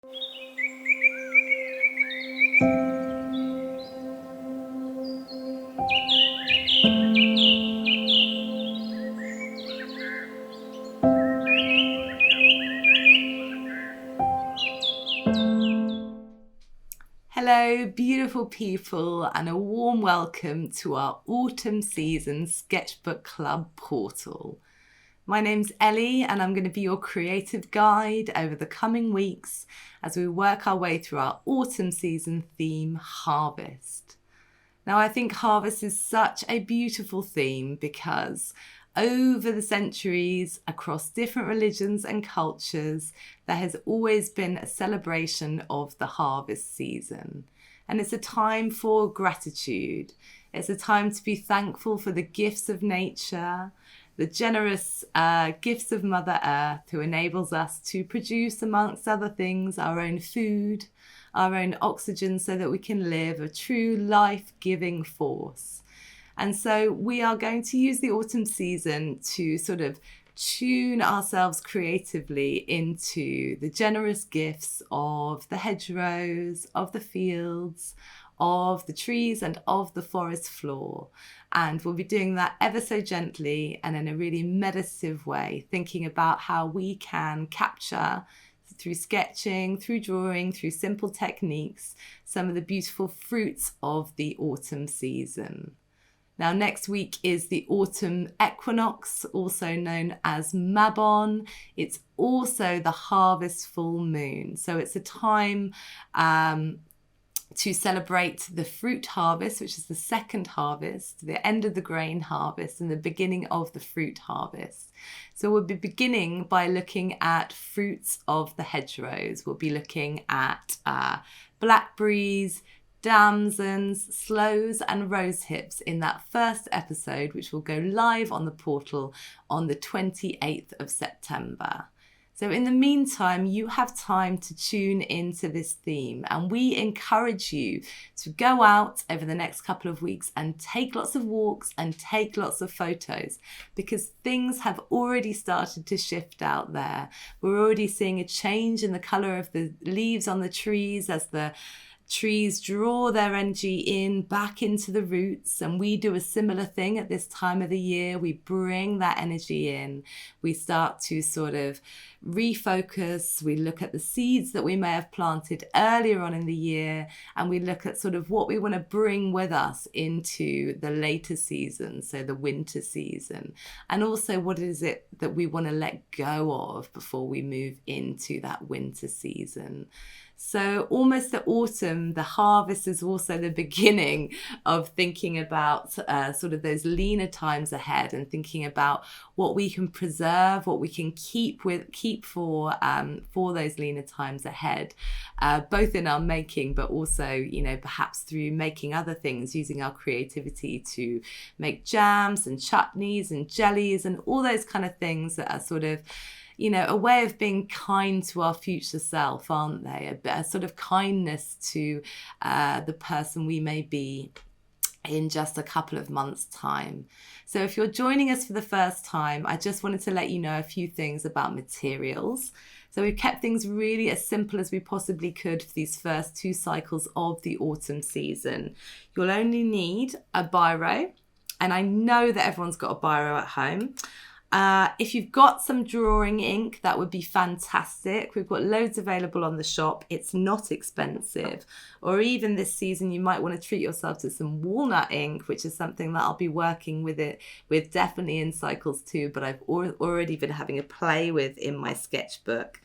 Hello, beautiful people, and a warm welcome to our autumn season Sketchbook Club portal. My name's Ellie, and I'm going to be your creative guide over the coming weeks as we work our way through our autumn season theme, Harvest. Now, I think harvest is such a beautiful theme because over the centuries, across different religions and cultures, there has always been a celebration of the harvest season. And it's a time for gratitude. It's a time to be thankful for the gifts of nature, the generous gifts of Mother Earth, who enables us to produce, amongst other things, our own food, our own oxygen, so that we can live, a true life-giving force. And so we are going to use the autumn season to sort of tune ourselves creatively into the generous gifts of the hedgerows, of the fields, of the trees, and of the forest floor. And we'll be doing that ever so gently and in a really meditative way, thinking about how we can capture through sketching, through drawing, through simple techniques, some of the beautiful fruits of the autumn season. Now, next week is the Autumn Equinox, also known as Mabon. It's also the harvest full moon. So it's a time to celebrate the fruit harvest, which is the second harvest, the end of the grain harvest and the beginning of the fruit harvest. So we'll be beginning by looking at fruits of the hedgerows. We'll be looking at blackberries, damsons, sloes and rose hips in that first episode, which will go live on the portal on the 28th of September. So in the meantime, you have time to tune into this theme, and we encourage you to go out over the next couple of weeks and take lots of walks and take lots of photos, because things have already started to shift out there. We're already seeing a change in the colour of the leaves on the trees as the trees draw their energy in back into the roots, and we do a similar thing at this time of the year. We bring that energy in. We start to sort of refocus. We look at the seeds that we may have planted earlier on in the year, and we look at sort of what we want to bring with us into the later season, so the winter season, and also what is it that we want to let go of before we move into that winter season. So almost the autumn, the harvest is also the beginning of thinking about sort of those leaner times ahead, and thinking about what we can preserve, what we can keep for those leaner times ahead, both in our making, but also, you know, perhaps through making other things, using our creativity to make jams and chutneys and jellies and all those kind of things that are sort of, you know, a way of being kind to our future self, aren't they? A sort of kindness to the person we may be in just a couple of months' time. So if you're joining us for the first time, I just wanted to let you know a few things about materials. So we've kept things really as simple as we possibly could for these first two cycles of the autumn season. You'll only need a biro, and I know that everyone's got a biro at home. If you've got some drawing ink, that would be fantastic. We've got loads available on the shop. It's not expensive. Or even this season, you might want to treat yourself to some walnut ink, which is something that I'll be working with definitely in cycles 2, but I've already been having a play with in my sketchbook.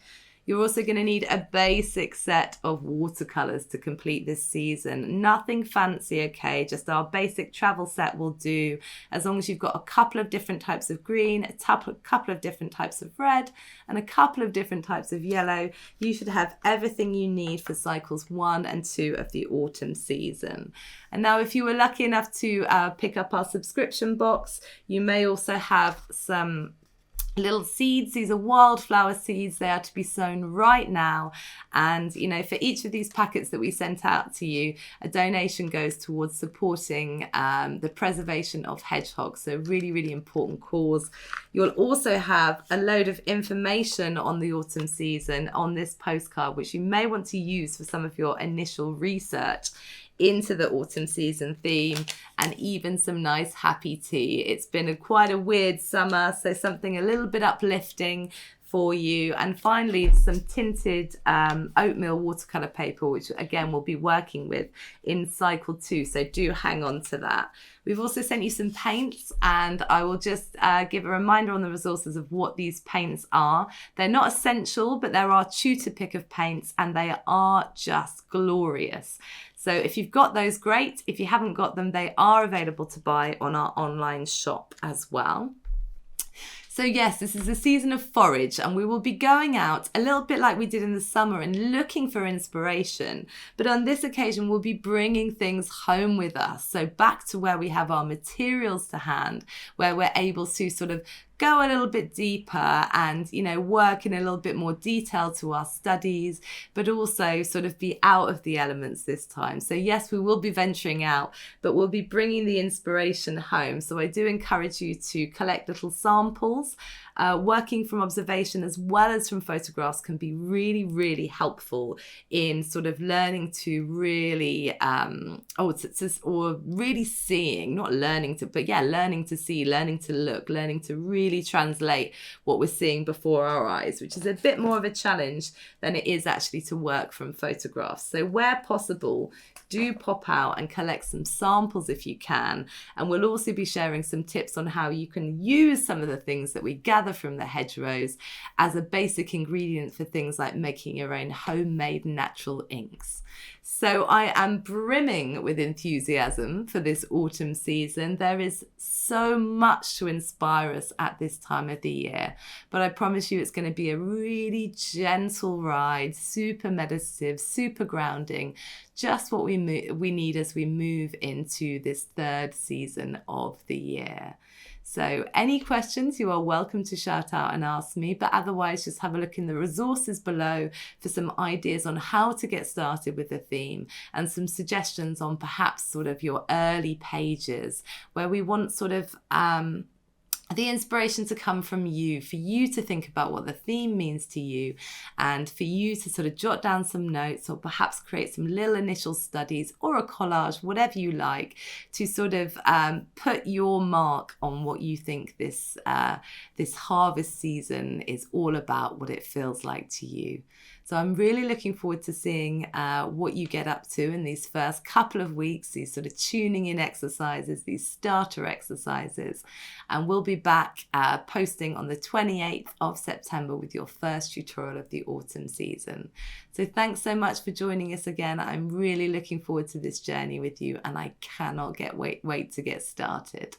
You're also going to need a basic set of watercolours to complete this season. Nothing fancy, okay? Just our basic travel set will do, as long as you've got a couple of different types of green, a couple of different types of red, and a couple of different types of yellow. You should have everything you need for cycles 1 and 2 of the autumn season. And now, if you were lucky enough to pick up our subscription box, you may also have some little seeds. These are wildflower seeds. They are to be sown right now. And, you know, for each of these packets that we sent out to you, a donation goes towards supporting the preservation of hedgehogs. So really, really important cause. You'll also have a load of information on the autumn season on this postcard, which you may want to use for some of your initial research into the autumn season theme, and even some nice happy tea. It's been quite a weird summer, so something a little bit uplifting for you. And finally, some tinted oatmeal watercolor paper, which again we'll be working with in cycle 2, so do hang on to that. We've also sent you some paints, and I will just give a reminder on the resources of what these paints are. They're not essential, but there are tutor pick of paints, and they are just glorious. So if you've got those, great. If you haven't got them, they are available to buy on our online shop as well. So yes, this is a season of forage, and we will be going out a little bit like we did in the summer and looking for inspiration. But on this occasion, we'll be bringing things home with us. So back to where we have our materials to hand, where we're able to sort of go a little bit deeper and, you know, work in a little bit more detail to our studies, but also sort of be out of the elements this time. So yes, we will be venturing out, but we'll be bringing the inspiration home. So I do encourage you to collect little samples. Working from observation as well as from photographs can be really, really helpful in sort of learning to really, or really seeing, not learning to, but yeah, learning to see, learning to look, learning to really translate what we're seeing before our eyes, which is a bit more of a challenge than it is actually to work from photographs. So where possible, do pop out and collect some samples if you can. And we'll also be sharing some tips on how you can use some of the things that we gather from the hedgerows as a basic ingredient for things like making your own homemade natural inks. So I am brimming with enthusiasm for this autumn season. There is so much to inspire us at this time of the year, but I promise you it's going to be a really gentle ride, super meditative, super grounding, just what we need as we move into this third season of the year. So any questions, you are welcome to shout out and ask me, but otherwise just have a look in the resources below for some ideas on how to get started with the theme and some suggestions on perhaps sort of your early pages where we want sort of the inspiration to come from you, for you to think about what the theme means to you, and for you to sort of jot down some notes or perhaps create some little initial studies or a collage, whatever you like, to sort of put your mark on what you think this harvest season is all about, what it feels like to you. So I'm really looking forward to seeing what you get up to in these first couple of weeks, these sort of tuning in exercises, these starter exercises. And we'll be back posting on the 28th of September with your first tutorial of the autumn season. So thanks so much for joining us again. I'm really looking forward to this journey with you, and I cannot wait to get started.